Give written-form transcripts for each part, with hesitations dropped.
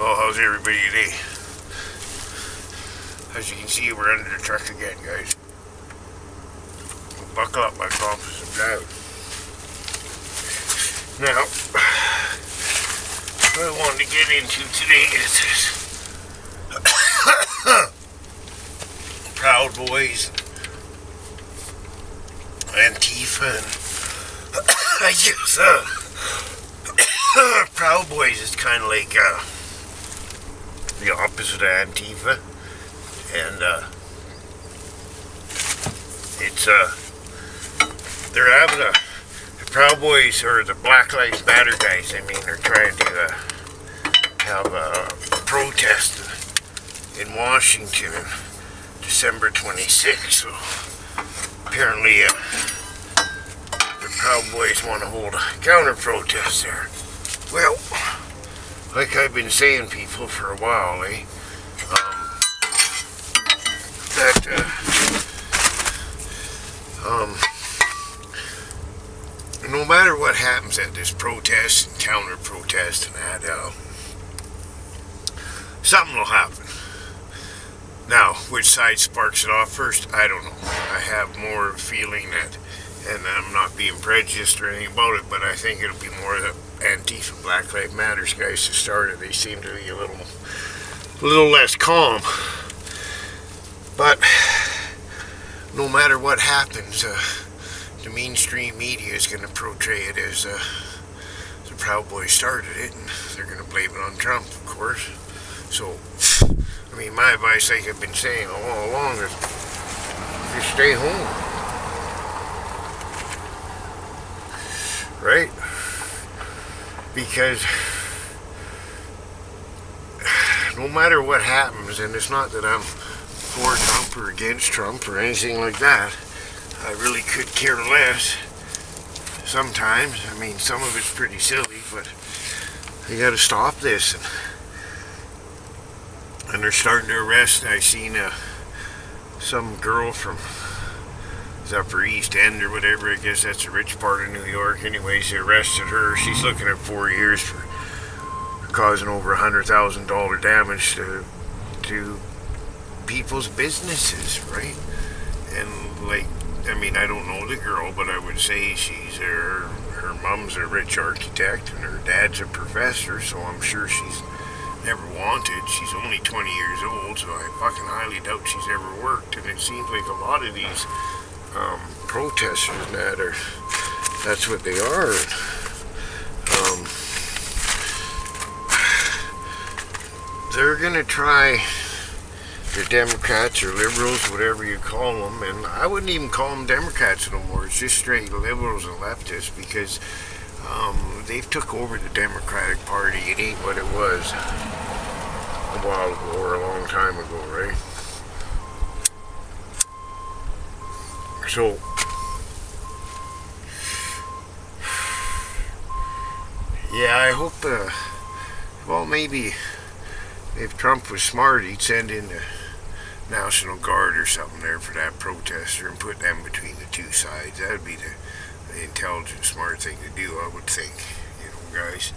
Well, how's everybody today? As you can see, we're under the truck again, guys. Buckle up, my compass, and drive. Now, what I wanted to get into today is this Proud Boys, Antifa, and I guess Proud Boys is kind of like the opposite of Antifa, and it's they're having the Proud Boys, or the Black Lives Matter guys, I mean, they're trying to have a protest in Washington on December 26th, so apparently the Proud Boys want to hold a counter-protest there. Well, like I've been saying, people, for a while, no matter what happens at this protest and counter-protest and that, something will happen. Now, which side sparks it off first, I don't know. I have more of a feeling that, and I'm not being prejudiced or anything about it, but I think it'll be more the Antifa Black Lives Matter guys to start it. They seem to be a little less calm. But no matter what happens, the mainstream media is going to portray it as the Proud Boys started it, and they're going to blame it on Trump, of course. So, I mean, my advice, like I've been saying all along, is just stay home. Right? Because no matter what happens, and it's not that I'm for Trump or against Trump or anything like that, I really could care less sometimes. I mean, some of it's pretty silly, but you gotta stop this. And they're starting to arrest. I seen some girl from the Upper East End or whatever. I guess that's a rich part of New York. Anyways, they arrested her. She's looking at 4 years for causing over $100,000 damage to people's businesses, right? And like, I mean, I don't know the girl, but I would say her mom's a rich architect and her dad's a professor, so I'm sure she's never wanted. She's only 20 years old, so I fucking highly doubt she's ever worked. And it seems like a lot of these protesters that's what they are. They're gonna try, the Democrats or liberals, whatever you call them, and I wouldn't even call them Democrats no more. It's just straight liberals and leftists, because they've took over the Democratic Party. It ain't what it was a while ago or a long time ago, right? So, yeah, I hope, well, maybe if Trump was smart, he'd send in the National Guard or something there for that protester and put them between the two sides. That would be the intelligent, smart thing to do, I would think, guys.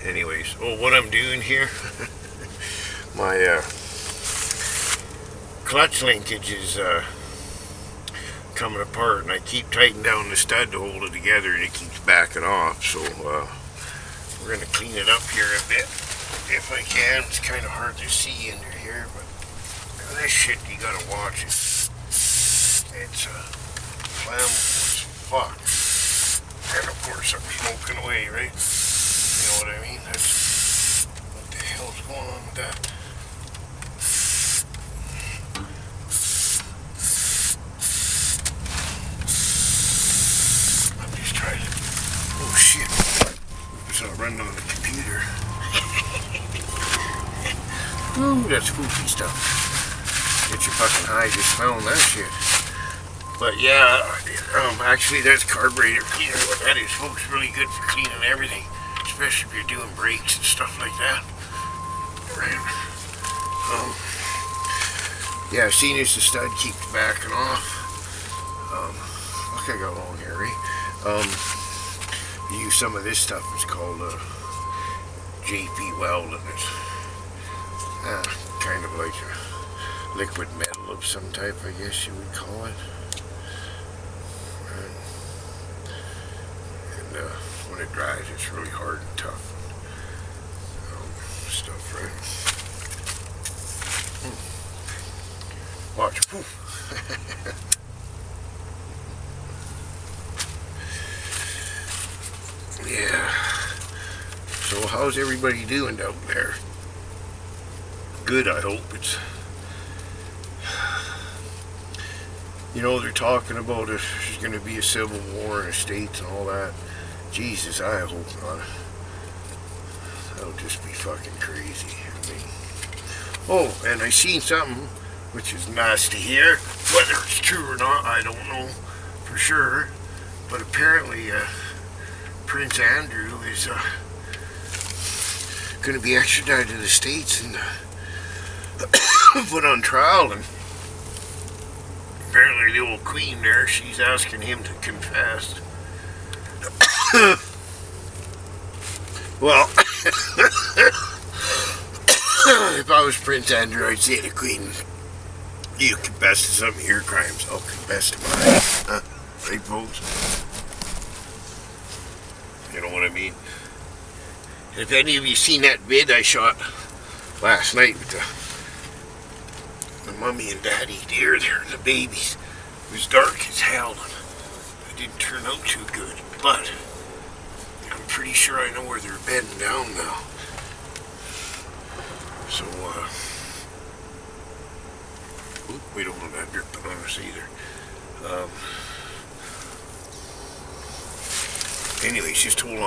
Anyways, what I'm doing here, my clutch linkage is coming apart, and I keep tightening down the stud to hold it together, and it keeps backing off. So we're going to clean it up here a bit if I can. It's kind of hard to see under here, but this shit, you gotta watch it. It's flammable as fuck. And of course I'm smoking away, right? You know what I mean? What the hell's going on with that? I'm just trying to... Oh shit. It's not running on the computer. Ooh, that's spooky stuff. Get you fucking high just smelling that shit. But yeah, actually that's carburetor cleaner. What that is, folks, really good for cleaning everything, especially if you're doing brakes and stuff like that. Right. Yeah, seeing as the stud keeps backing off. Look, I got long hair, right? Use some of this stuff. It's called JP welding. It's kind of like a liquid metal of some type, I guess you would call it. And when it dries, it's really hard and tough. Stuff, right? Watch. Yeah. So how's everybody doing down there? Good, I hope. It's, you know, they're talking about if there's going to be a civil war in the States and all that. Jesus, I hope not. That would just be fucking crazy. I mean, oh, and I seen something which is nice to hear. Whether it's true or not, I don't know for sure. But apparently, Prince Andrew is going to be extradited to the States and put on trial. And apparently, the old queen there, she's asking him to confess. Well, if I was Prince Andrew, I'd say to the Queen, you confess to some of your crimes, I'll confess to mine. Right, folks? You know what I mean? If any of you seen that vid I shot last night with the mummy and daddy deer there and the babies, it was dark as hell and it didn't turn out too good, but I'm pretty sure I know where they're bedding down now. So, we don't want that dripping on us either. Anyways, just hold on.